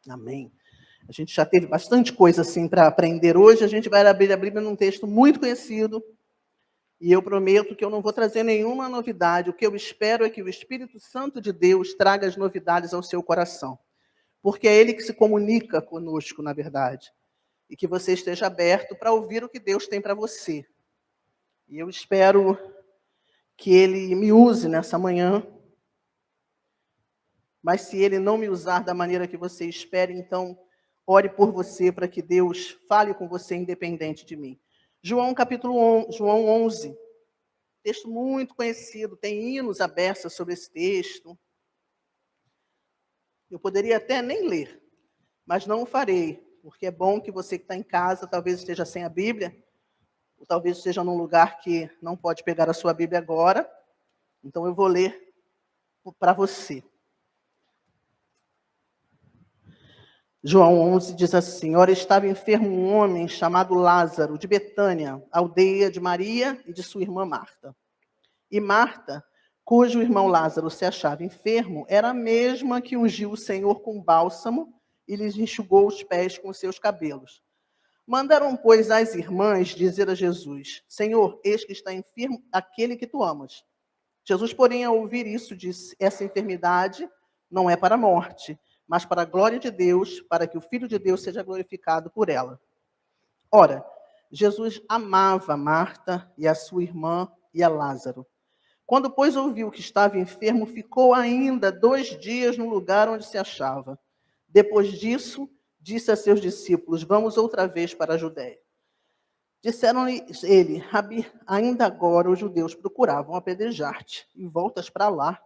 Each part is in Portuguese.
Amém. A gente já teve bastante coisa assim para aprender hoje. A gente vai abrir a Bíblia num texto muito conhecido. E eu prometo que eu não vou trazer nenhuma novidade. O que eu espero é que o Espírito Santo de Deus traga as novidades ao seu coração. Porque é Ele que se comunica conosco, na verdade. E que você esteja aberto para ouvir o que Deus tem para você. E eu espero que Ele me use nessa manhã. Mas se Ele não me usar da maneira que você espera, então ore por você para que Deus fale com você independente de mim. João 11, texto muito conhecido, tem hinos à beça sobre esse texto. Eu poderia até nem ler, mas não o farei, porque é bom que você que está em casa talvez esteja sem a Bíblia, ou talvez esteja num lugar que não pode pegar a sua Bíblia agora, então eu vou ler para você. João 11 diz assim: Ora, estava enfermo um homem chamado Lázaro, de Betânia, aldeia de Maria e de sua irmã Marta. E Marta, cujo irmão Lázaro se achava enfermo, era a mesma que ungiu o Senhor com bálsamo e lhes enxugou os pés com seus cabelos. Mandaram, pois, as irmãs dizer a Jesus: Senhor, eis que está enfermo aquele que tu amas. Jesus, porém, ao ouvir isso, disse: Essa enfermidade não é para a morte, mas para a glória de Deus, para que o Filho de Deus seja glorificado por ela. Ora, Jesus amava Marta e a sua irmã e a Lázaro. Quando, pois, ouviu que estava enfermo, ficou ainda 2 dias no lugar onde se achava. Depois disso, disse a seus discípulos: Vamos outra vez para a Judéia. Disseram-lhe ele: Rabi, ainda agora os judeus procuravam apedrejar-te, e voltas para lá.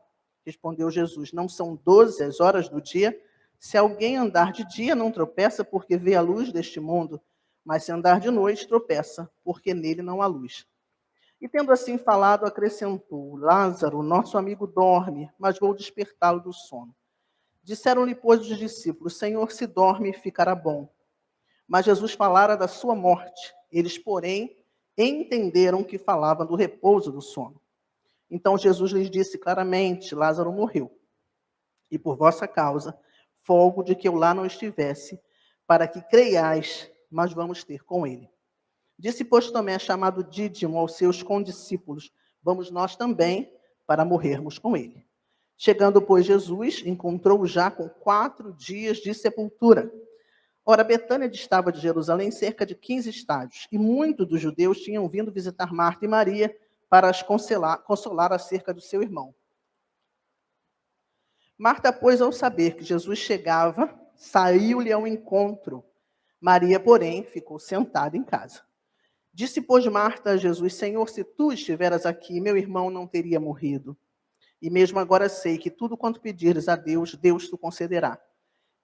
Respondeu Jesus: Não são 12 as horas do dia? Se alguém andar de dia, não tropeça, porque vê a luz deste mundo, mas se andar de noite, tropeça, porque nele não há luz. E tendo assim falado, acrescentou: Lázaro, nosso amigo, dorme, mas vou despertá-lo do sono. Disseram-lhe, pois, os discípulos: Senhor, se dorme, ficará bom. Mas Jesus falara da sua morte. Eles, porém, entenderam que falava do repouso do sono. Então Jesus lhes disse claramente: Lázaro morreu. E por vossa causa, folgo de que eu lá não estivesse, para que creiais, mas vamos ter com ele. Disse, pois, Tomé, chamado Dídimo, aos seus condiscípulos: Vamos nós também, para morrermos com ele. Chegando, pois, Jesus, encontrou-o já com 4 dias de sepultura. Ora, Betânia distava de Jerusalém cerca de 15 estádios, e muitos dos judeus tinham vindo visitar Marta e Maria para as consolar acerca do seu irmão. Marta, pois, ao saber que Jesus chegava, saiu-lhe ao encontro. Maria, porém, ficou sentada em casa. Disse, pois, Marta a Jesus: Senhor, se tu estiveras aqui, meu irmão não teria morrido. E mesmo agora sei que tudo quanto pedires a Deus, Deus te concederá.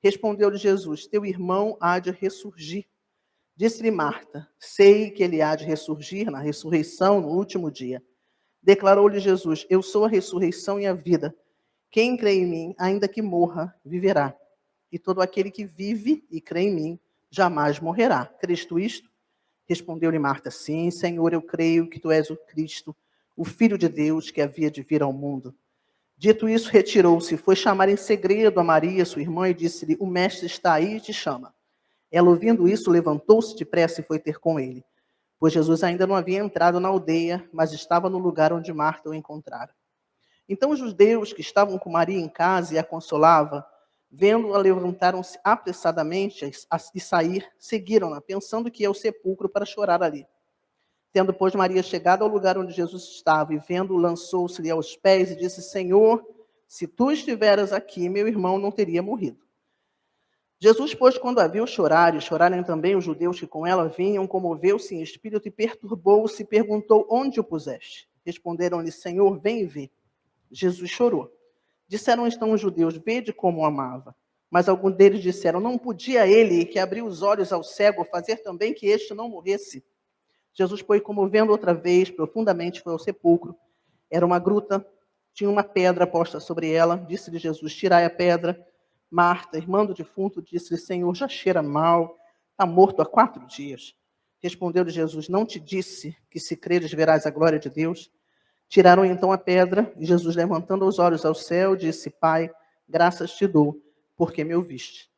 Respondeu-lhe Jesus: Teu irmão há de ressurgir. Disse-lhe Marta: Sei que ele há de ressurgir na ressurreição no último dia. Declarou-lhe Jesus: Eu sou a ressurreição e a vida. Quem crê em mim, ainda que morra, viverá. E todo aquele que vive e crê em mim, jamais morrerá. Crês tu isto? Respondeu-lhe Marta: Sim, Senhor, eu creio que tu és o Cristo, o Filho de Deus, que havia de vir ao mundo. Dito isso, retirou-se, foi chamar em segredo a Maria, sua irmã, e disse-lhe: O mestre está aí e te chama. Ela, ouvindo isso, levantou-se depressa e foi ter com ele, pois Jesus ainda não havia entrado na aldeia, mas estava no lugar onde Marta o encontrara. Então os judeus que estavam com Maria em casa e a consolava, vendo-a, levantaram-se apressadamente e sair, seguiram-na, pensando que ia ao sepulcro para chorar ali. Tendo, pois, Maria chegado ao lugar onde Jesus estava e vendo-o, lançou-se-lhe aos pés e disse: Senhor, se tu estiveras aqui, meu irmão não teria morrido. Jesus, pois, quando a viu chorar, e chorarem também os judeus que com ela vinham, comoveu-se em espírito e perturbou-se e perguntou: Onde o puseste? Responderam-lhe: Senhor, vem e vê. Jesus chorou. Disseram então os judeus: Vede como o amava. Mas alguns deles disseram: Não podia ele, que abriu os olhos ao cego, fazer também que este não morresse? Jesus, pois, comovendo outra vez, profundamente foi ao sepulcro. Era uma gruta, tinha uma pedra posta sobre ela. Disse-lhe Jesus: Tirai a pedra. Marta, irmã do defunto, disse-lhe: Senhor, já cheira mal, está morto há 4 dias. Respondeu-lhe Jesus: Não te disse que, se creres, verás a glória de Deus? Tiraram então a pedra, e Jesus, levantando os olhos ao céu, disse: Pai, graças te dou, porque me ouviste.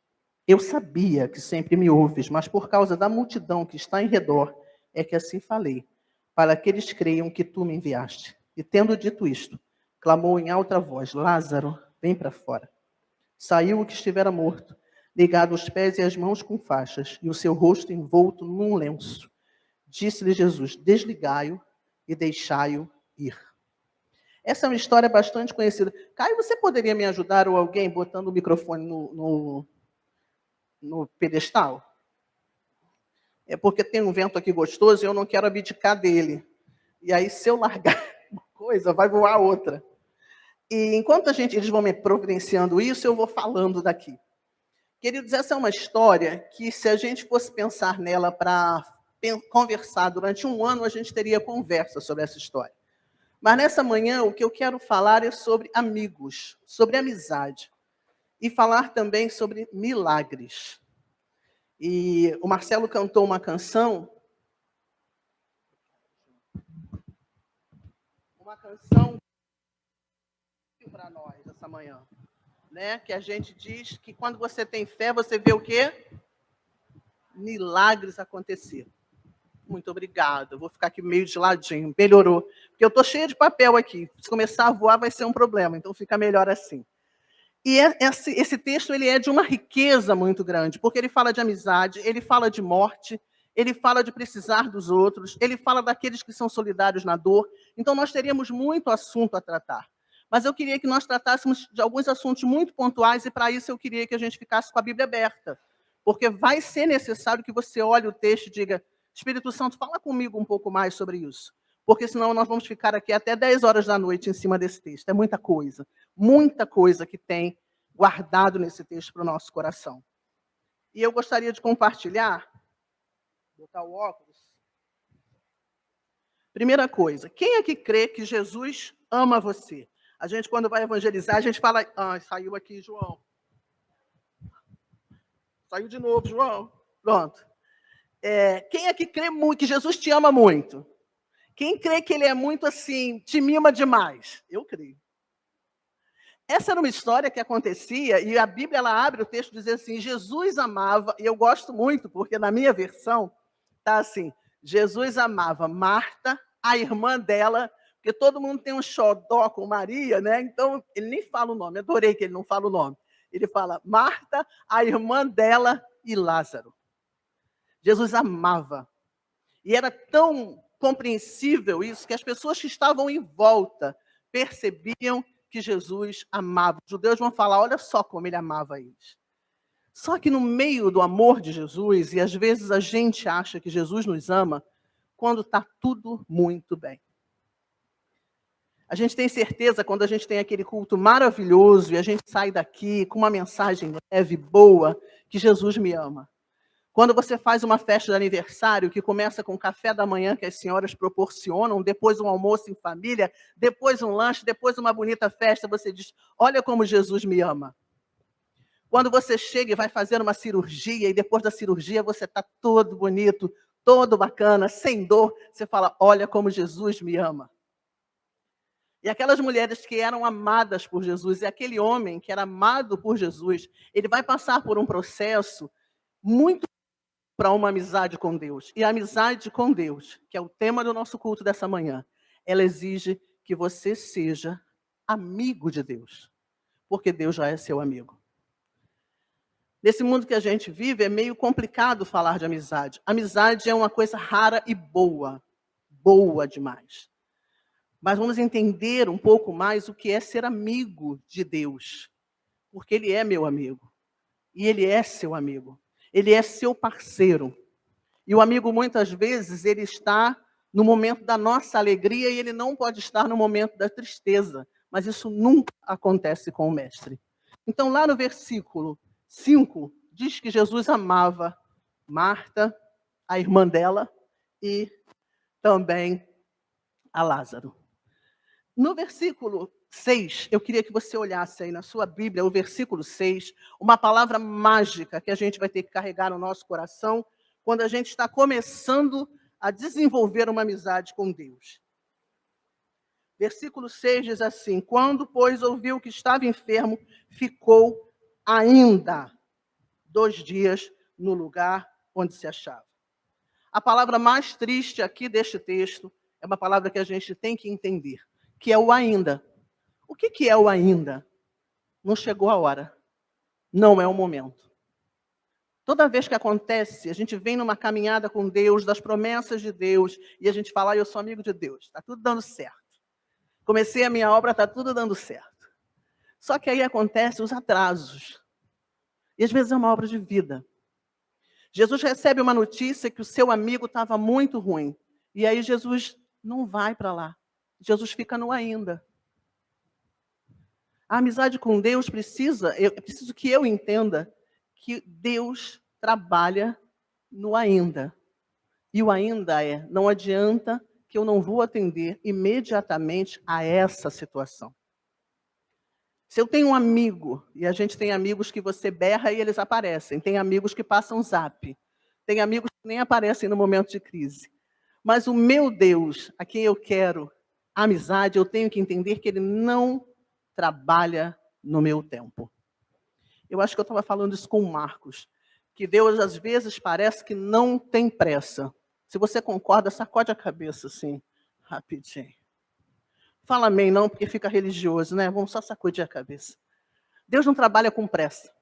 Eu sabia que sempre me ouves, mas por causa da multidão que está em redor, é que assim falei, para que eles creiam que tu me enviaste. E tendo dito isto, clamou em alta voz: Lázaro, vem para fora. Saiu o que estivera morto, ligado os pés e as mãos com faixas, e o seu rosto envolto num lenço. Disse-lhe Jesus: desligai-o e deixai-o ir. Essa é uma história bastante conhecida. Caio, você poderia me ajudar ou alguém botando o microfone no pedestal? É porque tem um vento aqui gostoso e eu não quero abdicar dele. E aí, se eu largar uma coisa, vai voar outra. E enquanto eles vão me providenciando isso, eu vou falando daqui. Queridos, essa é uma história que, se a gente fosse pensar nela para conversar durante um ano, a gente teria conversa sobre essa história. Mas nessa manhã, o que eu quero falar é sobre amigos, sobre amizade. E falar também sobre milagres. E o Marcelo cantou uma canção para nós essa manhã, né? Que a gente diz que quando você tem fé, você vê o quê? Milagres acontecer. Muito obrigada. Vou ficar aqui meio de ladinho. Melhorou. Porque eu estou cheia de papel aqui. Se começar a voar, vai ser um problema. Então fica melhor assim. E esse texto ele é de uma riqueza muito grande, porque ele fala de amizade, ele fala de morte, ele fala de precisar dos outros, ele fala daqueles que são solidários na dor. Então nós teríamos muito assunto a tratar. Mas eu queria que nós tratássemos de alguns assuntos muito pontuais e para isso eu queria que a gente ficasse com a Bíblia aberta, porque vai ser necessário que você olhe o texto e diga: Espírito Santo, fala comigo um pouco mais sobre isso, porque senão nós vamos ficar aqui até 10 horas da noite em cima desse texto. É muita coisa que tem guardado nesse texto para o nosso coração. E eu gostaria de compartilhar, botar o óculos. Primeira coisa, quem é que crê que Jesus ama você? A gente, quando vai evangelizar, a gente fala... Ah, saiu aqui, João. Saiu de novo, João. Pronto. Quem é que crê muito, que Jesus te ama muito? Quem crê que ele é muito assim, te mima demais? Eu creio. Essa era uma história que acontecia, e a Bíblia ela abre o texto dizendo assim: Jesus amava, e eu gosto muito, porque na minha versão está assim: Jesus amava Marta, a irmã dela, porque todo mundo tem um xodó com Maria, né? Então, ele nem fala o nome, adorei que ele não fala o nome. Ele fala Marta, a irmã dela e Lázaro. Jesus amava. E era tão compreensível isso, que as pessoas que estavam em volta percebiam que Jesus amava. Os judeus vão falar: olha só como ele amava eles. Só que no meio do amor de Jesus, e às vezes a gente acha que Jesus nos ama, quando está tudo muito bem. A gente tem certeza, quando a gente tem aquele culto maravilhoso, e a gente sai daqui com uma mensagem leve, boa, que Jesus me ama. Quando você faz uma festa de aniversário que começa com o café da manhã que as senhoras proporcionam, depois um almoço em família, depois um lanche, depois uma bonita festa, você diz: olha como Jesus me ama. Quando você chega e vai fazer uma cirurgia e depois da cirurgia você está todo bonito, todo bacana, sem dor, você fala: olha como Jesus me ama. E aquelas mulheres que eram amadas por Jesus, e aquele homem que era amado por Jesus, ele vai passar por um processo muito para uma amizade com Deus. E a amizade com Deus, que é o tema do nosso culto dessa manhã, ela exige que você seja amigo de Deus, porque Deus já é seu amigo. Nesse mundo que a gente vive, é meio complicado falar de amizade. Amizade é uma coisa rara e boa, boa demais. Mas vamos entender um pouco mais o que é ser amigo de Deus, porque Ele é meu amigo, e Ele é seu amigo, Ele é seu parceiro. E o amigo, muitas vezes, ele está no momento da nossa alegria e ele não pode estar no momento da tristeza. Mas isso nunca acontece com o mestre. Então, lá no versículo 5, diz que Jesus amava Marta, a irmã dela, e também a Lázaro. No versículo 6, eu queria que você olhasse aí na sua Bíblia, o versículo 6, uma palavra mágica que a gente vai ter que carregar no nosso coração quando a gente está começando a desenvolver uma amizade com Deus. Versículo 6 diz assim: quando, pois, ouviu que estava enfermo, ficou ainda 2 dias no lugar onde se achava. A palavra mais triste aqui deste texto é uma palavra que a gente tem que entender, que é o ainda. O que é o ainda? Não chegou a hora. Não é o momento. Toda vez que acontece, a gente vem numa caminhada com Deus, das promessas de Deus, e a gente fala, eu sou amigo de Deus, está tudo dando certo. Comecei a minha obra, está tudo dando certo. Só que aí acontecem os atrasos. E às vezes é uma obra de vida. Jesus recebe uma notícia que o seu amigo estava muito ruim. E aí Jesus não vai para lá. Jesus fica no ainda. A amizade com Deus preciso que eu entenda que Deus trabalha no ainda. E o ainda não adianta que eu não vou atender imediatamente a essa situação. Se eu tenho um amigo, e a gente tem amigos que você berra e eles aparecem, tem amigos que passam zap, tem amigos que nem aparecem no momento de crise. Mas o meu Deus, a quem eu quero amizade, eu tenho que entender que Ele não trabalha no meu tempo. Eu acho que eu estava falando isso com o Marcos, que Deus às vezes parece que não tem pressa. Se você concorda, sacode a cabeça assim, rapidinho. Fala amém não, porque fica religioso, né? Vamos só sacudir a cabeça. Deus não trabalha com pressa.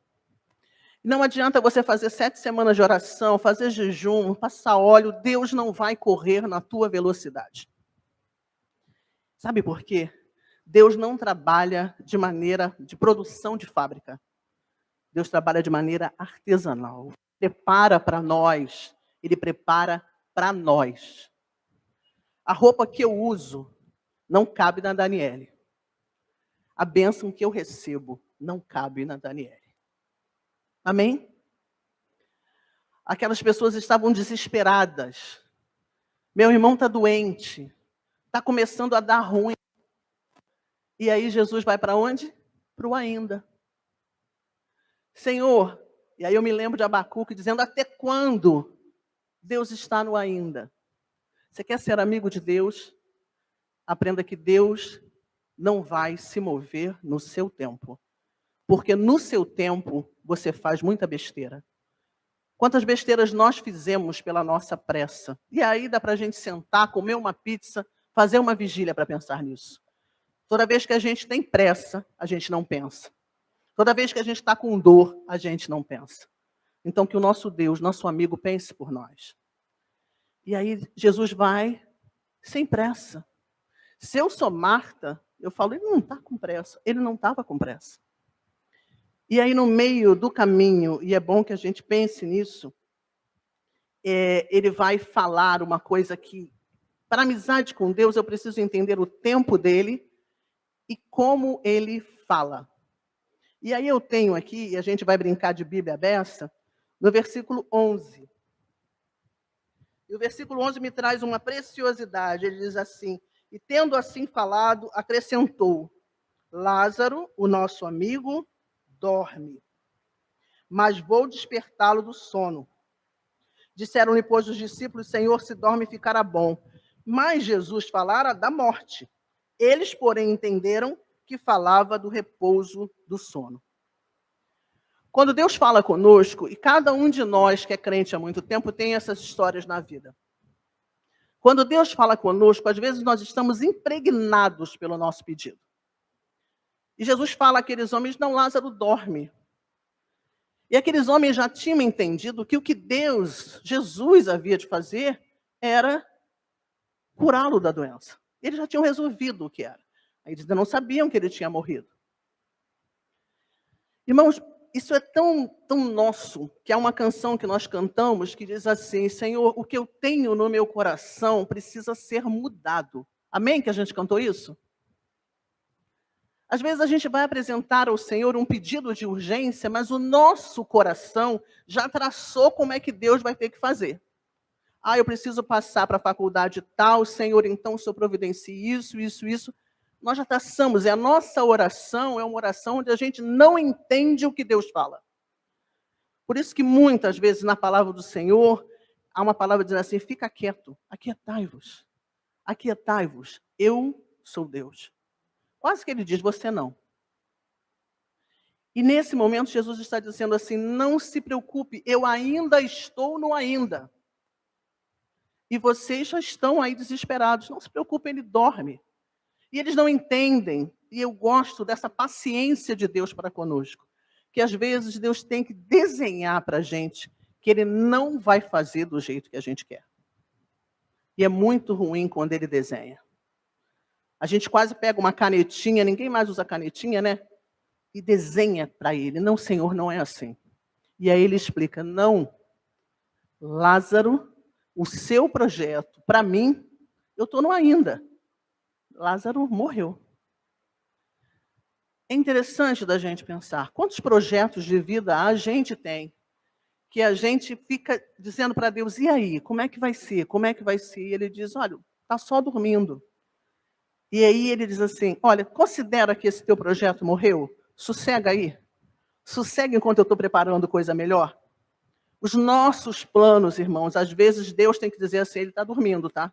Não adianta você fazer 7 semanas de oração, fazer jejum, passar óleo, Deus não vai correr na tua velocidade. Sabe por quê? Deus não trabalha de maneira de produção de fábrica. Deus trabalha de maneira artesanal. Prepara para nós. Ele prepara para nós. A roupa que eu uso não cabe na Daniele. A bênção que eu recebo não cabe na Daniele. Amém? Aquelas pessoas estavam desesperadas. Meu irmão está doente. Está começando a dar ruim. E aí Jesus vai para onde? Para o ainda. Senhor, e aí eu me lembro de Abacuque dizendo, até quando Deus está no ainda? Você quer ser amigo de Deus? Aprenda que Deus não vai se mover no seu tempo. Porque no seu tempo você faz muita besteira. Quantas besteiras nós fizemos pela nossa pressa. E aí dá para a gente sentar, comer uma pizza, fazer uma vigília para pensar nisso. Toda vez que a gente tem pressa, a gente não pensa. Toda vez que a gente está com dor, a gente não pensa. Então que o nosso Deus, nosso amigo, pense por nós. E aí Jesus vai sem pressa. Se eu sou Marta, eu falo, ele não está com pressa. Ele não estava com pressa. E aí no meio do caminho, e é bom que a gente pense nisso, ele vai falar uma coisa que, para amizade com Deus, eu preciso entender o tempo dele e como ele fala. E aí eu tenho aqui, e a gente vai brincar de Bíblia aberta, no versículo 11. E o versículo 11 me traz uma preciosidade. Ele diz assim, e tendo assim falado, acrescentou, Lázaro, o nosso amigo, dorme, mas vou despertá-lo do sono. Disseram-lhe, pois, os discípulos, Senhor, se dorme, ficará bom. Mas Jesus falara da morte. Eles, porém, entenderam que falava do repouso do sono. Quando Deus fala conosco, e cada um de nós que é crente há muito tempo tem essas histórias na vida. Quando Deus fala conosco, às vezes nós estamos impregnados pelo nosso pedido. E Jesus fala àqueles homens, não, Lázaro dorme. E aqueles homens já tinham entendido que o que Deus, Jesus, havia de fazer era curá-lo da doença. Eles já tinham resolvido o que era. Eles ainda não sabiam que ele tinha morrido. Irmãos, isso é tão nosso, que há uma canção que nós cantamos que diz assim, Senhor, o que eu tenho no meu coração precisa ser mudado. Amém que a gente cantou isso? Às vezes a gente vai apresentar ao Senhor um pedido de urgência, mas o nosso coração já traçou como é que Deus vai ter que fazer. Eu preciso passar para a faculdade tal, Senhor, então o Senhor providencie isso, isso, isso. Nós já traçamos, e a nossa oração é uma oração onde a gente não entende o que Deus fala. Por isso que muitas vezes na palavra do Senhor, há uma palavra dizendo assim, fica quieto, aquietai-vos, eu sou Deus. Quase que ele diz, você não. E nesse momento Jesus está dizendo assim, não se preocupe, eu ainda estou no ainda. E vocês já estão aí desesperados, não se preocupem, ele dorme. E eles não entendem, e eu gosto dessa paciência de Deus para conosco, que às vezes Deus tem que desenhar para a gente que ele não vai fazer do jeito que a gente quer. E é muito ruim quando ele desenha. A gente quase pega uma canetinha, ninguém mais usa canetinha, né? E desenha para ele. Não, Senhor, não é assim. E aí ele explica, não, Lázaro, o seu projeto, para mim, eu estou no ainda. Lázaro morreu. É interessante da gente pensar, quantos projetos de vida a gente tem, que a gente fica dizendo para Deus, e aí, como é que vai ser? Como é que vai ser? E ele diz, olha, está só dormindo. E aí ele diz assim, olha, considera que esse teu projeto morreu? Sossega aí. Sossega enquanto eu estou preparando coisa melhor. Os nossos planos, irmãos, às vezes Deus tem que dizer assim, ele está dormindo, tá?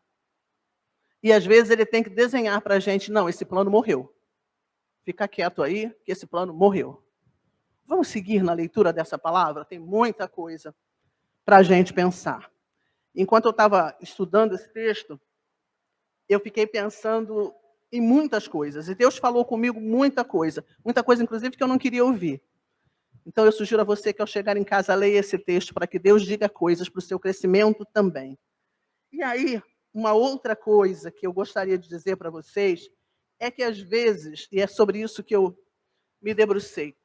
E às vezes ele tem que desenhar para a gente, não, esse plano morreu. Fica quieto aí, que esse plano morreu. Vamos seguir na leitura dessa palavra? Tem muita coisa para a gente pensar. Enquanto eu estava estudando esse texto, eu fiquei pensando em muitas coisas. E Deus falou comigo muita coisa inclusive que eu não queria ouvir. Então eu sugiro a você que ao chegar em casa, leia esse texto para que Deus diga coisas para o seu crescimento também. E aí, uma outra coisa que eu gostaria de dizer para vocês é que às vezes, e é sobre isso que eu me debrucei,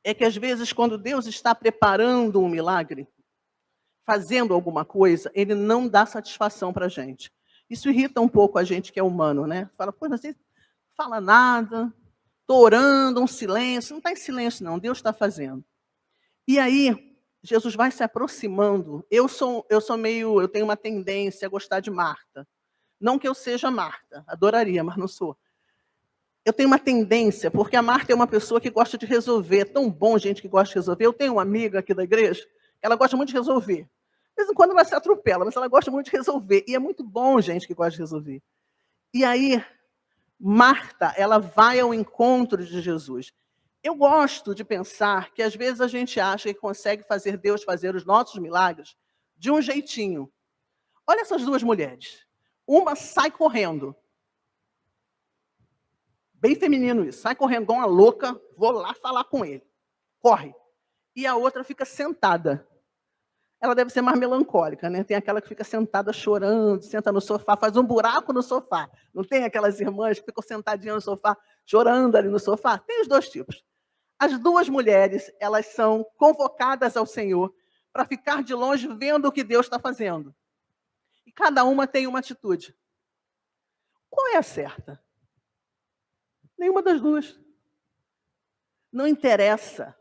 é que às vezes quando Deus está preparando um milagre, fazendo alguma coisa, ele não dá satisfação para a gente. Isso irrita um pouco a gente que é humano, né? Fala, pô, você fala nada, estou orando, um silêncio. Não está em silêncio, não, Deus está fazendo. E aí, Jesus vai se aproximando. Eu tenho uma tendência a gostar de Marta. Não que eu seja Marta, adoraria, mas não sou. Eu tenho uma tendência, porque a Marta é uma pessoa que gosta de resolver. É tão bom gente que gosta de resolver. Eu tenho uma amiga aqui da igreja, ela gosta muito de resolver. De vez em quando ela se atropela, mas ela gosta muito de resolver. E é muito bom gente que gosta de resolver. E aí, Marta, ela vai ao encontro de Jesus. Eu gosto de pensar que às vezes a gente acha que consegue fazer Deus fazer os nossos milagres de um jeitinho. Olha essas duas mulheres. Uma sai correndo. Bem feminino isso. Sai correndo igual uma louca, vou lá falar com ele. Corre. E a outra fica sentada. Ela deve ser mais melancólica, né? Tem aquela que fica sentada chorando, senta no sofá, faz um buraco no sofá. Não tem aquelas irmãs que ficam sentadinhas no sofá, chorando ali no sofá? Tem os dois tipos. As duas mulheres, elas são convocadas ao Senhor para ficar de longe vendo o que Deus está fazendo. E cada uma tem uma atitude. Qual é a certa? Nenhuma das duas. Não interessa.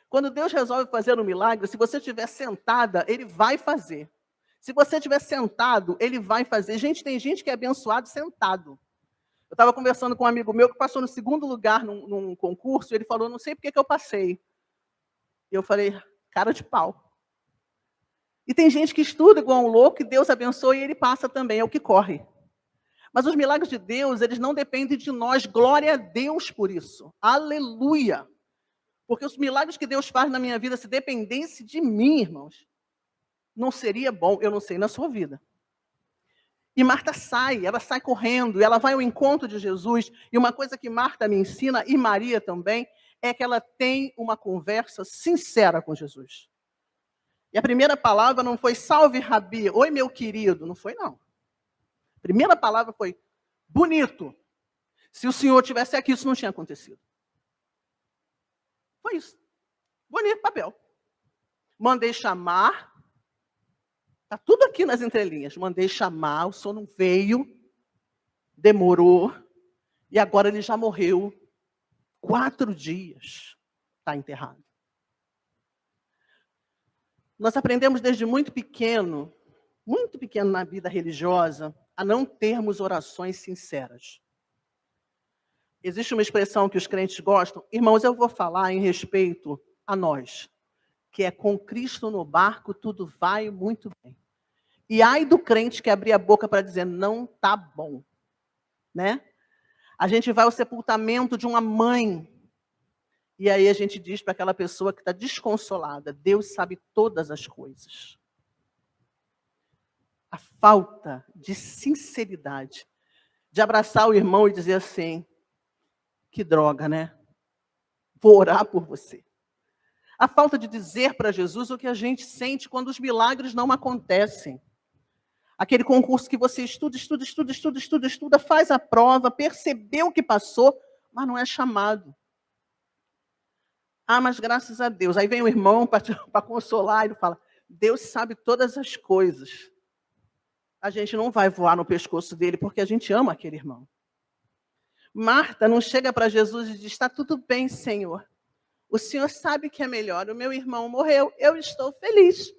Quando Deus resolve fazer um milagre, se você estiver sentada, Ele vai fazer. Se você estiver sentado, Ele vai fazer. Gente, tem gente que é abençoado sentado. Eu estava conversando com um amigo meu que passou no segundo lugar num concurso, e ele falou, não sei por que eu passei. E eu falei, cara de pau. E tem gente que estuda igual um louco, e Deus abençoa e ele passa também, é o que corre. Mas os milagres de Deus, eles não dependem de nós. Glória a Deus por isso. Aleluia. Porque os milagres que Deus faz na minha vida, se dependesse de mim, irmãos, não seria bom, eu não sei, na sua vida. E Marta sai, ela sai correndo, ela vai ao encontro de Jesus. E uma coisa que Marta me ensina, e Maria também, é que ela tem uma conversa sincera com Jesus. E a primeira palavra não foi, salve, Rabi, oi, meu querido. Não foi, não. A primeira palavra foi, bonito. Se o Senhor tivesse aqui, isso não tinha acontecido. Foi isso. Bonito papel. Mandei chamar. Está tudo aqui nas entrelinhas. Mandei chamar, o Senhor não veio. Demorou. E agora ele já morreu. 4 dias. Está enterrado. Nós aprendemos desde muito pequeno na vida religiosa, a não termos orações sinceras. Existe uma expressão que os crentes gostam. Irmãos, eu vou falar em respeito a nós, que é com Cristo no barco, tudo vai muito bem. E ai do crente que abrir a boca para dizer, não tá bom. Né? A gente vai ao sepultamento de uma mãe E aí a gente diz para aquela pessoa que está desconsolada: Deus sabe todas as coisas. A falta de sinceridade, de abraçar o irmão e dizer assim: que droga, né? Vou orar por você. A falta de dizer para Jesus o que a gente sente quando os milagres não acontecem. Aquele concurso que você estuda, faz a prova, percebeu que passou, mas não é chamado. Ah, mas graças a Deus. Aí vem o irmão para consolar e fala: Deus sabe todas as coisas. A gente não vai voar no pescoço dele porque a gente ama aquele irmão. Marta não chega para Jesus e diz: está tudo bem, Senhor. O Senhor sabe que é melhor. O meu irmão morreu, eu estou feliz.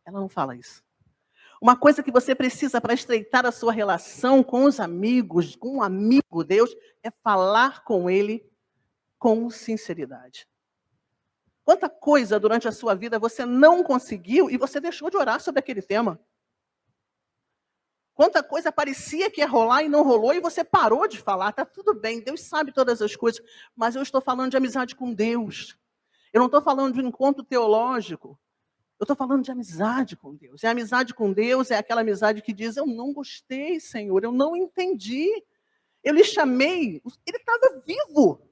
Ela não fala isso. Uma coisa que você precisa para estreitar a sua relação com os amigos, com um amigo Deus, é falar com ele com sinceridade. Quanta coisa durante a sua vida você não conseguiu e você deixou de orar sobre aquele tema. Quanta coisa parecia que ia rolar e não rolou e você parou de falar. Está tudo bem, Deus sabe todas as coisas, mas eu estou falando de amizade com Deus. Eu não estou falando de um encontro teológico. Eu estou falando de amizade com Deus. E a amizade com Deus é aquela amizade que diz: eu não gostei, Senhor, eu não entendi. Eu lhe chamei, ele estava vivo.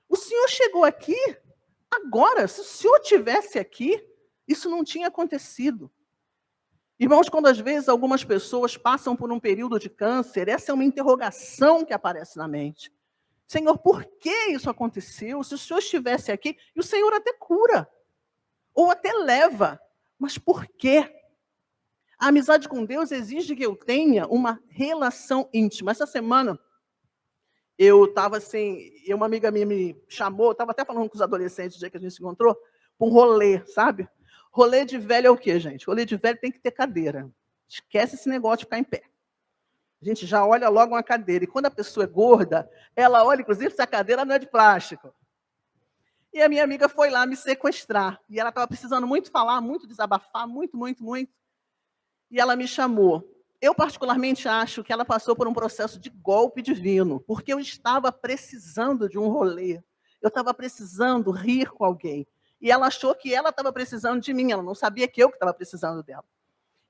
O Senhor chegou aqui agora. Se o Senhor tivesse aqui, isso não tinha acontecido. Irmãos, quando às vezes algumas pessoas passam por um período de câncer, essa é uma interrogação que aparece na mente. Senhor, por que isso aconteceu? Se o Senhor estivesse aqui, e o Senhor até cura, ou até leva, mas por quê? A amizade com Deus exige que eu tenha uma relação íntima. Essa semana, eu estava assim, e uma amiga minha me chamou, estava até falando com os adolescentes no dia que a gente se encontrou, para um rolê, sabe? Rolê de velho é o quê, gente? Rolê de velho tem que ter cadeira. Esquece esse negócio de ficar em pé. A gente já olha logo uma cadeira. E quando a pessoa é gorda, ela olha, inclusive, se a cadeira não é de plástico. E a minha amiga foi lá me sequestrar. E ela estava precisando muito falar, muito desabafar, muito. E ela me chamou. Eu, particularmente, acho que ela passou por um processo de golpe divino, porque eu estava precisando de um rolê. Eu estava precisando rir com alguém. E ela achou que ela estava precisando de mim, ela não sabia que eu estava precisando dela.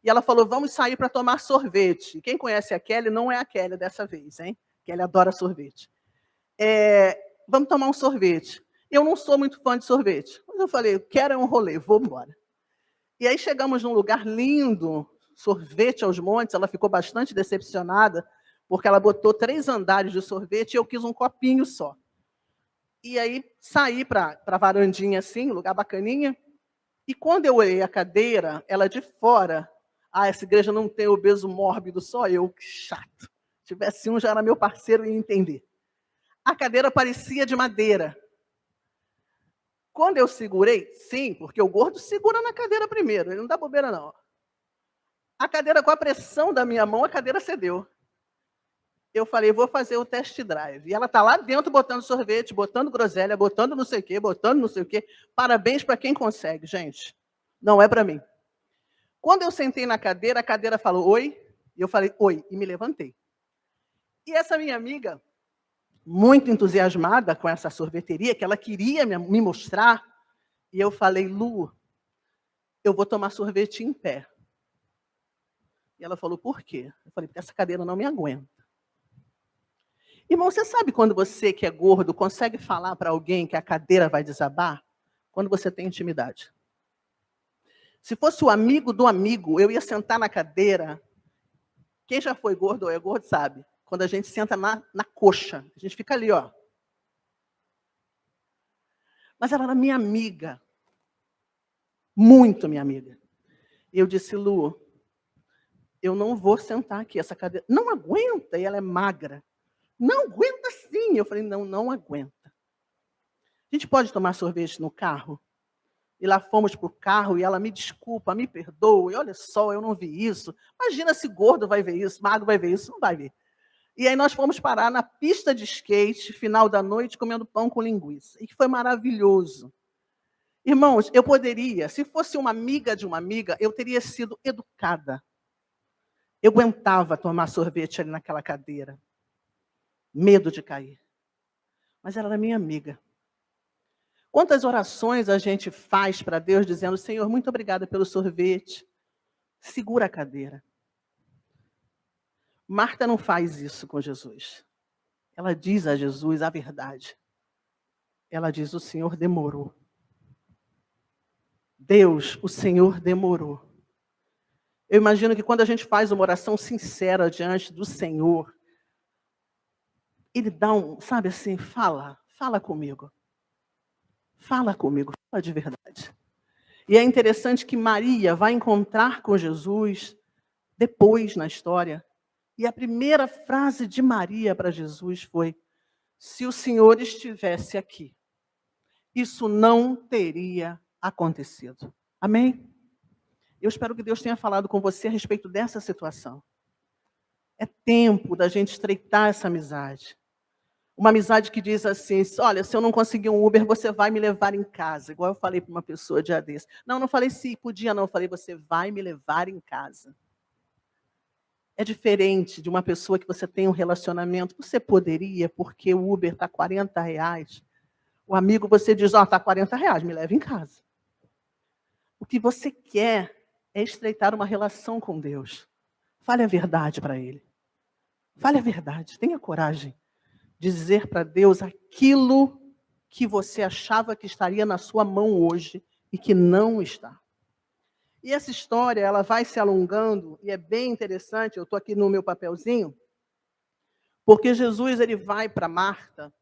E ela falou: vamos sair para tomar sorvete. Quem conhece a Kelly não é a Kelly dessa vez, hein? Kelly adora sorvete. Vamos tomar um sorvete. Eu não sou muito fã de sorvete, mas eu falei: eu quero um rolê, vou embora. E aí chegamos num lugar lindo, sorvete aos montes. Ela ficou bastante decepcionada, porque ela botou 3 andares de sorvete e eu quis um copinho só. E aí saí para a varandinha assim, lugar bacaninha. E quando eu olhei a cadeira, ela de fora, essa igreja não tem obeso mórbido, só eu, que chato. Se tivesse um, já era meu parceiro e ia entender. A cadeira parecia de madeira. Quando eu segurei, sim, porque o gordo segura na cadeira primeiro, ele não dá bobeira não. A cadeira, com a pressão da minha mão, a cadeira cedeu. Eu falei: vou fazer o test drive. E ela está lá dentro botando sorvete, botando groselha, botando não sei o quê, botando não sei o quê. Parabéns para quem consegue, gente. Não é para mim. Quando eu sentei na cadeira, a cadeira falou: oi. E eu falei: oi. E me levantei. E essa minha amiga, muito entusiasmada com essa sorveteria, que ela queria me mostrar, e eu falei: Lu, eu vou tomar sorvete em pé. E ela falou: por quê? Eu falei: porque essa cadeira não me aguenta. Irmão, você sabe quando você, que é gordo, consegue falar para alguém que a cadeira vai desabar? Quando você tem intimidade. Se fosse o amigo do amigo, eu ia sentar na cadeira. Quem já foi gordo ou é gordo sabe. Quando a gente senta na coxa, a gente fica ali, ó. Mas ela era minha amiga. Muito minha amiga. E eu disse: Lu, eu não vou sentar aqui, essa cadeira não aguenta, e ela é magra. Não aguenta sim. Eu falei: não aguenta. A gente pode tomar sorvete no carro? E lá fomos para o carro e ela: me desculpa, me perdoe, olha só, eu não vi isso. Imagina se gordo vai ver isso, magro vai ver isso, não vai ver. E aí nós fomos parar na pista de skate, final da noite, comendo pão com linguiça. E que foi maravilhoso. Irmãos, eu poderia, se fosse uma amiga de uma amiga, eu teria sido educada. Eu aguentava tomar sorvete ali naquela cadeira. Medo de cair. mas ela era minha amiga. Quantas orações a gente faz para Deus dizendo, Senhor, muito obrigada pelo sorvete, segura a cadeira. Marta não faz isso com Jesus. Ela diz a Jesus a verdade. Ela diz, o Senhor demorou. Deus, o Senhor demorou. Eu imagino que quando a gente faz uma oração sincera diante do Senhor, Ele dá sabe assim, fala comigo. Fala comigo, fala de verdade. E é interessante que Maria vai encontrar com Jesus depois na história. E a primeira frase de Maria para Jesus foi, se o Senhor estivesse aqui, isso não teria acontecido. Amém? Eu espero que Deus tenha falado com você a respeito dessa situação. É tempo da gente estreitar essa amizade. Uma amizade que diz assim, olha, se eu não conseguir um Uber, você vai me levar em casa. Igual eu falei para uma pessoa dia desse. Não falei se podia não, eu falei, você vai me levar em casa. É diferente de uma pessoa que você tem um relacionamento. Você poderia, porque o Uber está R$40. O amigo, você diz, está R$40, me leva em casa. O que você quer é estreitar uma relação com Deus. Fale a verdade para Ele. Fale a verdade, tenha coragem de dizer para Deus aquilo que você achava que estaria na sua mão hoje e que não está. E essa história, ela vai se alongando, e é bem interessante, eu estou aqui no meu papelzinho, porque Jesus, ele vai para Marta,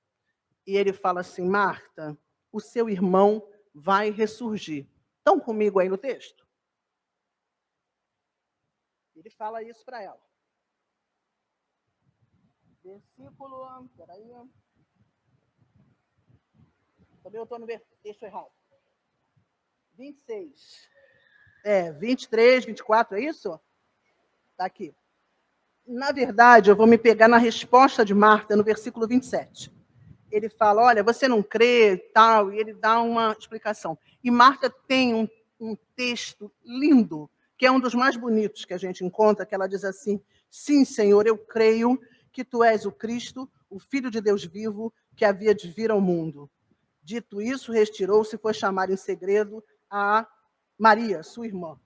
e ele fala assim, Marta, o seu irmão vai ressurgir. Estão comigo aí no texto? Ele fala isso para ela. Versículo, peraí. Também eu estou no texto errado. 26. 23, 24, é isso? Está aqui. Na verdade, eu vou me pegar na resposta de Marta, no versículo 27. Ele fala, olha, você não crê, tal, e ele dá uma explicação. E Marta tem um texto lindo, que é um dos mais bonitos que a gente encontra, que ela diz assim, sim, Senhor, eu creio que tu és o Cristo, o Filho de Deus vivo, que havia de vir ao mundo. Dito isso, retirou-se e foi chamar em segredo a Maria, sua irmã.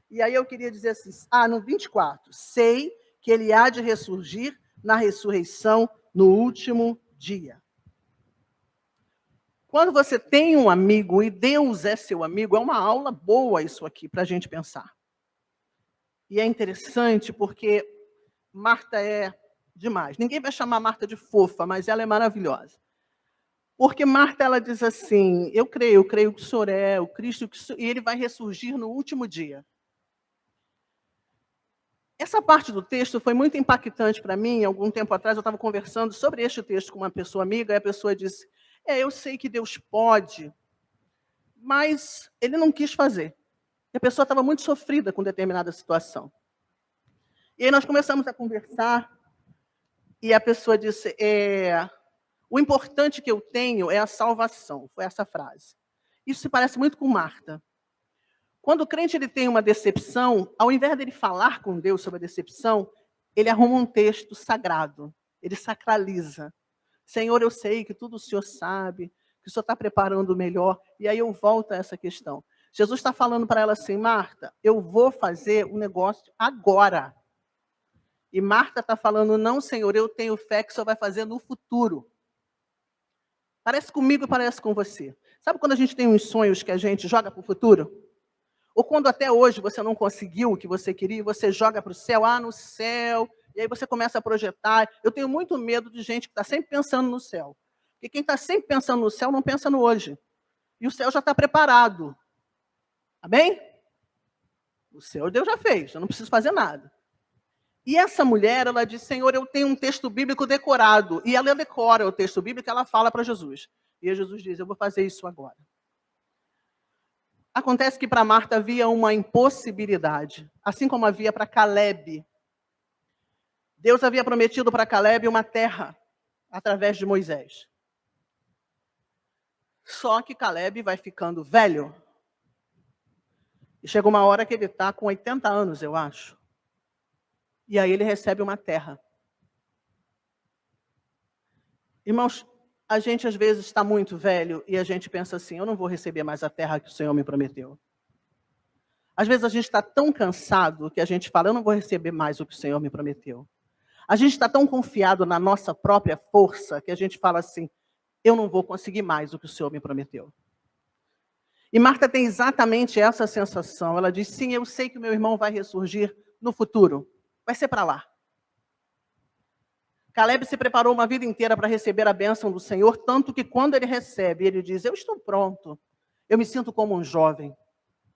E aí eu queria dizer assim, no 24, sei que ele há de ressurgir na ressurreição no último dia. Quando você tem um amigo e Deus é seu amigo, é uma aula boa isso aqui para a gente pensar. E é interessante porque Marta é demais. Ninguém vai chamar Marta de fofa, mas ela é maravilhosa. Porque Marta, ela diz assim, eu creio que o Senhor é o Cristo, e ele vai ressurgir no último dia. Essa parte do texto foi muito impactante para mim. Algum tempo atrás eu estava conversando sobre este texto com uma pessoa amiga, e a pessoa disse, eu sei que Deus pode, mas ele não quis fazer. E a pessoa estava muito sofrida com determinada situação. E aí nós começamos a conversar, e a pessoa disse, o importante que eu tenho é a salvação. Foi essa frase. Isso se parece muito com Marta. Quando o crente ele tem uma decepção, ao invés dele falar com Deus sobre a decepção, ele arruma um texto sagrado, ele sacraliza. Senhor, eu sei que tudo o Senhor sabe, que o Senhor está preparando o melhor. E aí eu volto a essa questão. Jesus está falando para ela assim, Marta, eu vou fazer o negócio agora. E Marta está falando, não, Senhor, eu tenho fé que o Senhor vai fazer no futuro. Parece comigo e parece com você. Sabe quando a gente tem uns sonhos que a gente joga para o futuro? Ou quando até hoje você não conseguiu o que você queria, você joga para o céu, no céu, e aí você começa a projetar. Eu tenho muito medo de gente que está sempre pensando no céu. Porque quem está sempre pensando no céu não pensa no hoje. E o céu já está preparado. Amém? O céu Deus já fez, eu não preciso fazer nada. E essa mulher, ela diz, Senhor, eu tenho um texto bíblico decorado. E ela decora o texto bíblico e ela fala para Jesus. E Jesus diz, eu vou fazer isso agora. Acontece que para Marta havia uma impossibilidade, assim como havia para Caleb. Deus havia prometido para Caleb uma terra através de Moisés. Só que Caleb vai ficando velho. E chega uma hora que ele está com 80 anos, eu acho. E aí ele recebe uma terra. Irmãos, A gente, às vezes, está muito velho e a gente pensa assim, eu não vou receber mais a terra que o Senhor me prometeu. Às vezes, a gente está tão cansado que a gente fala, eu não vou receber mais o que o Senhor me prometeu. A gente está tão confiado na nossa própria força que a gente fala assim, eu não vou conseguir mais o que o Senhor me prometeu. E Marta tem exatamente essa sensação. Ela diz, sim, eu sei que o meu irmão vai ressurgir no futuro. Vai ser para lá. Caleb se preparou uma vida inteira para receber a bênção do Senhor, tanto que quando ele recebe, ele diz, eu estou pronto. Eu me sinto como um jovem.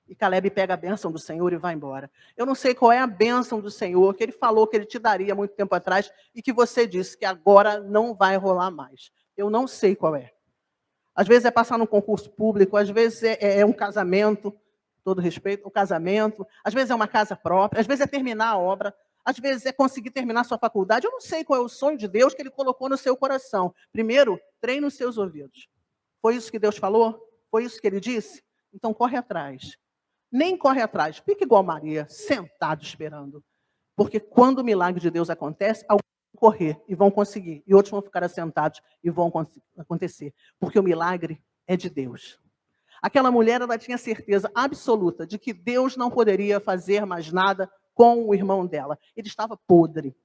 E Caleb pega a bênção do Senhor e vai embora. Eu não sei qual é a bênção do Senhor que ele falou que ele te daria muito tempo atrás e que você disse que agora não vai rolar mais. Eu não sei qual é. Às vezes é passar num concurso público, às vezes é um casamento, todo respeito, um casamento, às vezes é uma casa própria, às vezes é terminar a obra, às vezes é conseguir terminar sua faculdade. Eu não sei qual é o sonho de Deus que Ele colocou no seu coração. Primeiro, treine os seus ouvidos. Foi isso que Deus falou? Foi isso que Ele disse? Então corre atrás. Nem corre atrás, fica igual Maria, sentado esperando. Porque quando o milagre de Deus acontece, alguns vão correr e vão conseguir, e outros vão ficar assentados e vão acontecer. Porque o milagre é de Deus. Aquela mulher, ela tinha certeza absoluta de que Deus não poderia fazer mais nada com o irmão dela. Ele estava podre.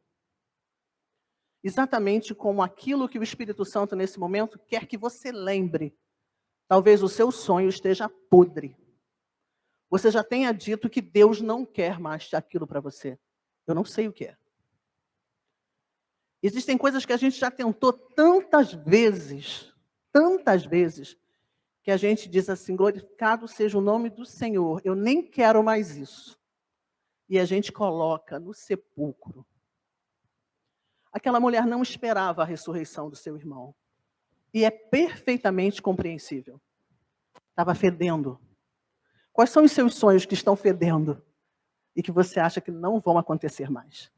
Exatamente como aquilo que o Espírito Santo, nesse momento, quer que você lembre. Talvez o seu sonho esteja podre. Você já tenha dito que Deus não quer mais aquilo para você. Eu não sei o que é. Existem coisas que a gente já tentou tantas vezes, que a gente diz assim, glorificado seja o nome do Senhor, eu nem quero mais isso. E a gente coloca no sepulcro. Aquela mulher não esperava a ressurreição do seu irmão. E é perfeitamente compreensível. Estava fedendo. Quais são os seus sonhos que estão fedendo e que você acha que não vão acontecer mais?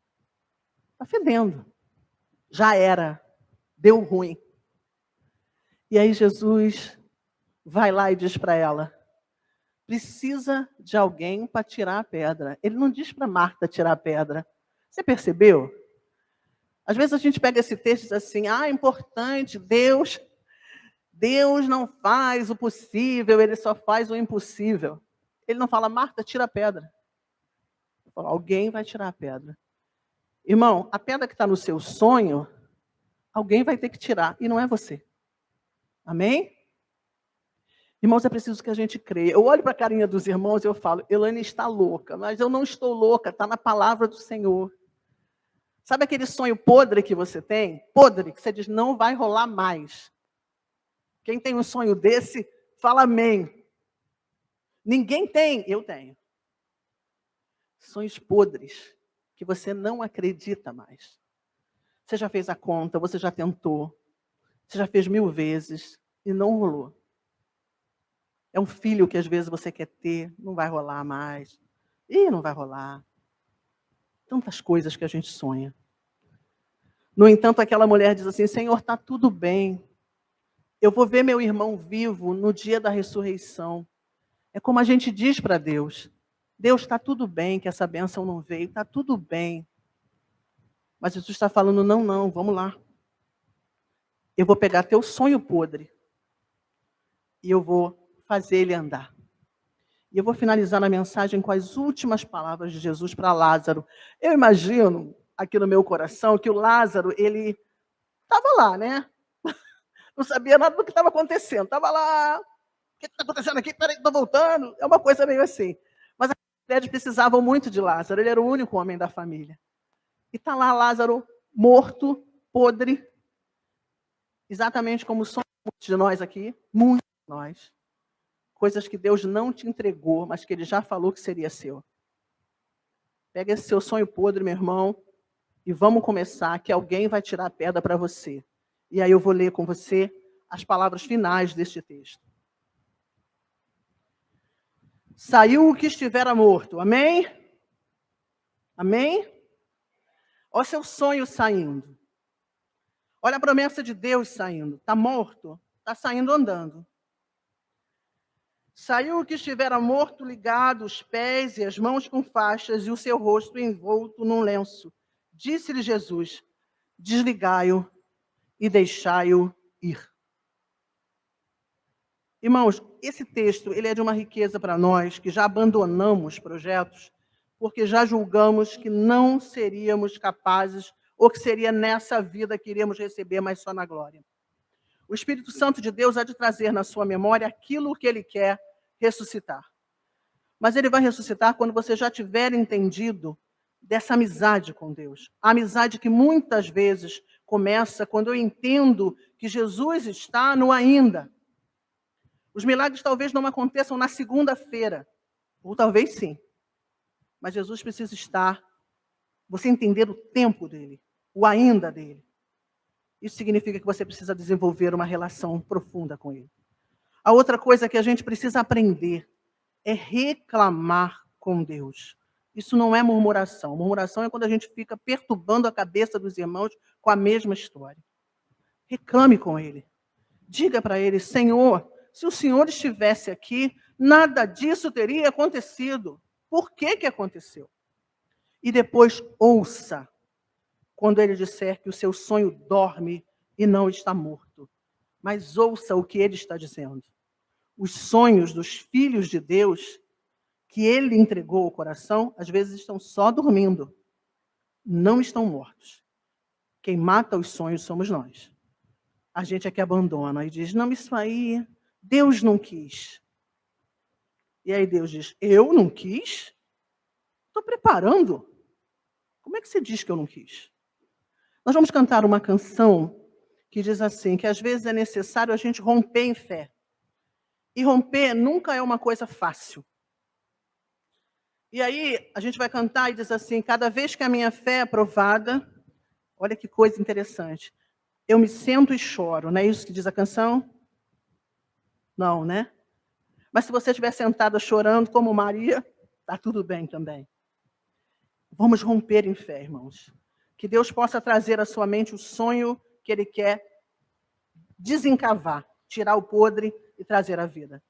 Está fedendo. Já era. Deu ruim. E aí Jesus vai lá e diz para ela, precisa de alguém para tirar a pedra. Ele não diz para Marta tirar a pedra. Você percebeu? Às vezes a gente pega esse texto e diz assim, é importante, Deus não faz o possível, Ele só faz o impossível. Ele não fala, Marta, tira a pedra. Ele fala, alguém vai tirar a pedra. Irmão, a pedra que está no seu sonho, alguém vai ter que tirar, e não é você. Amém? Irmãos, é preciso que a gente creia. Eu olho para a carinha dos irmãos e eu falo, Elaine está louca, mas eu não estou louca, está na palavra do Senhor. Sabe aquele sonho podre que você tem? Podre, que você diz, não vai rolar mais. Quem tem um sonho desse, fala amém. Ninguém tem, eu tenho. Sonhos podres, que você não acredita mais. Você já fez a conta, você já tentou, você já fez 1000 vezes e não rolou. É um filho que às vezes você quer ter, não vai rolar mais. Não vai rolar. Tantas coisas que a gente sonha. No entanto, aquela mulher diz assim, Senhor, está tudo bem. Eu vou ver meu irmão vivo no dia da ressurreição. É como a gente diz para Deus. Deus, está tudo bem que essa bênção não veio, está tudo bem. Mas Jesus está falando, não, vamos lá. Eu vou pegar teu sonho podre e eu vou fazer ele andar. E eu vou finalizar a mensagem com as últimas palavras de Jesus para Lázaro. Eu imagino, aqui no meu coração, que o Lázaro, ele estava lá, né? Não sabia nada do que estava acontecendo. Estava lá, o que está acontecendo aqui? Peraí, estou voltando. É uma coisa meio assim. Mas as mulheres precisavam muito de Lázaro. Ele era o único homem da família. E está lá Lázaro, morto, podre. Exatamente como somos muitos de nós aqui. Muitos de nós. Coisas que Deus não te entregou, mas que Ele já falou que seria seu. Pega esse seu sonho podre, meu irmão, e vamos começar, que alguém vai tirar a pedra para você. E aí eu vou ler com você as palavras finais deste texto. Saiu o que estivera morto, amém? Amém? Olha o seu sonho saindo. Olha a promessa de Deus saindo. Está morto, está saindo andando. Saiu o que estivera morto, ligado, os pés e as mãos com faixas e o seu rosto envolto num lenço. Disse-lhe Jesus, desligai-o e deixai-o ir. Irmãos, esse texto ele é de uma riqueza para nós que já abandonamos projetos porque já julgamos que não seríamos capazes ou que seria nessa vida que iríamos receber, mas só na glória. O Espírito Santo de Deus há de trazer na sua memória aquilo que ele quer ressuscitar. Mas ele vai ressuscitar quando você já tiver entendido dessa amizade com Deus. A amizade que muitas vezes começa quando eu entendo que Jesus está no ainda. Os milagres talvez não aconteçam na segunda-feira, ou talvez sim. Mas Jesus precisa estar, você entender o tempo dele, o ainda dele. Isso significa que você precisa desenvolver uma relação profunda com ele. A outra coisa que a gente precisa aprender é reclamar com Deus. Isso não é murmuração. Murmuração é quando a gente fica perturbando a cabeça dos irmãos com a mesma história. Reclame com ele. Diga para ele, Senhor, se o Senhor estivesse aqui, nada disso teria acontecido. Por que que aconteceu? E depois ouça, quando ele disser que o seu sonho dorme e não está morto. Mas ouça o que ele está dizendo. Os sonhos dos filhos de Deus, que ele entregou ao coração, às vezes estão só dormindo. Não estão mortos. Quem mata os sonhos somos nós. A gente é que abandona e diz, não, isso aí, Deus não quis. E aí Deus diz, eu não quis? Estou preparando. Como é que você diz que eu não quis? Nós vamos cantar uma canção que diz assim, que às vezes é necessário a gente romper em fé. E romper nunca é uma coisa fácil. E aí a gente vai cantar e diz assim, cada vez que a minha fé é provada, olha que coisa interessante, eu me sento e choro, não é isso que diz a canção? Não, né? Mas se você estiver sentada chorando como Maria, está tudo bem também. Vamos romper em fé, irmãos. Que Deus possa trazer à sua mente o sonho que Ele quer desencavar, tirar o podre e trazer a vida.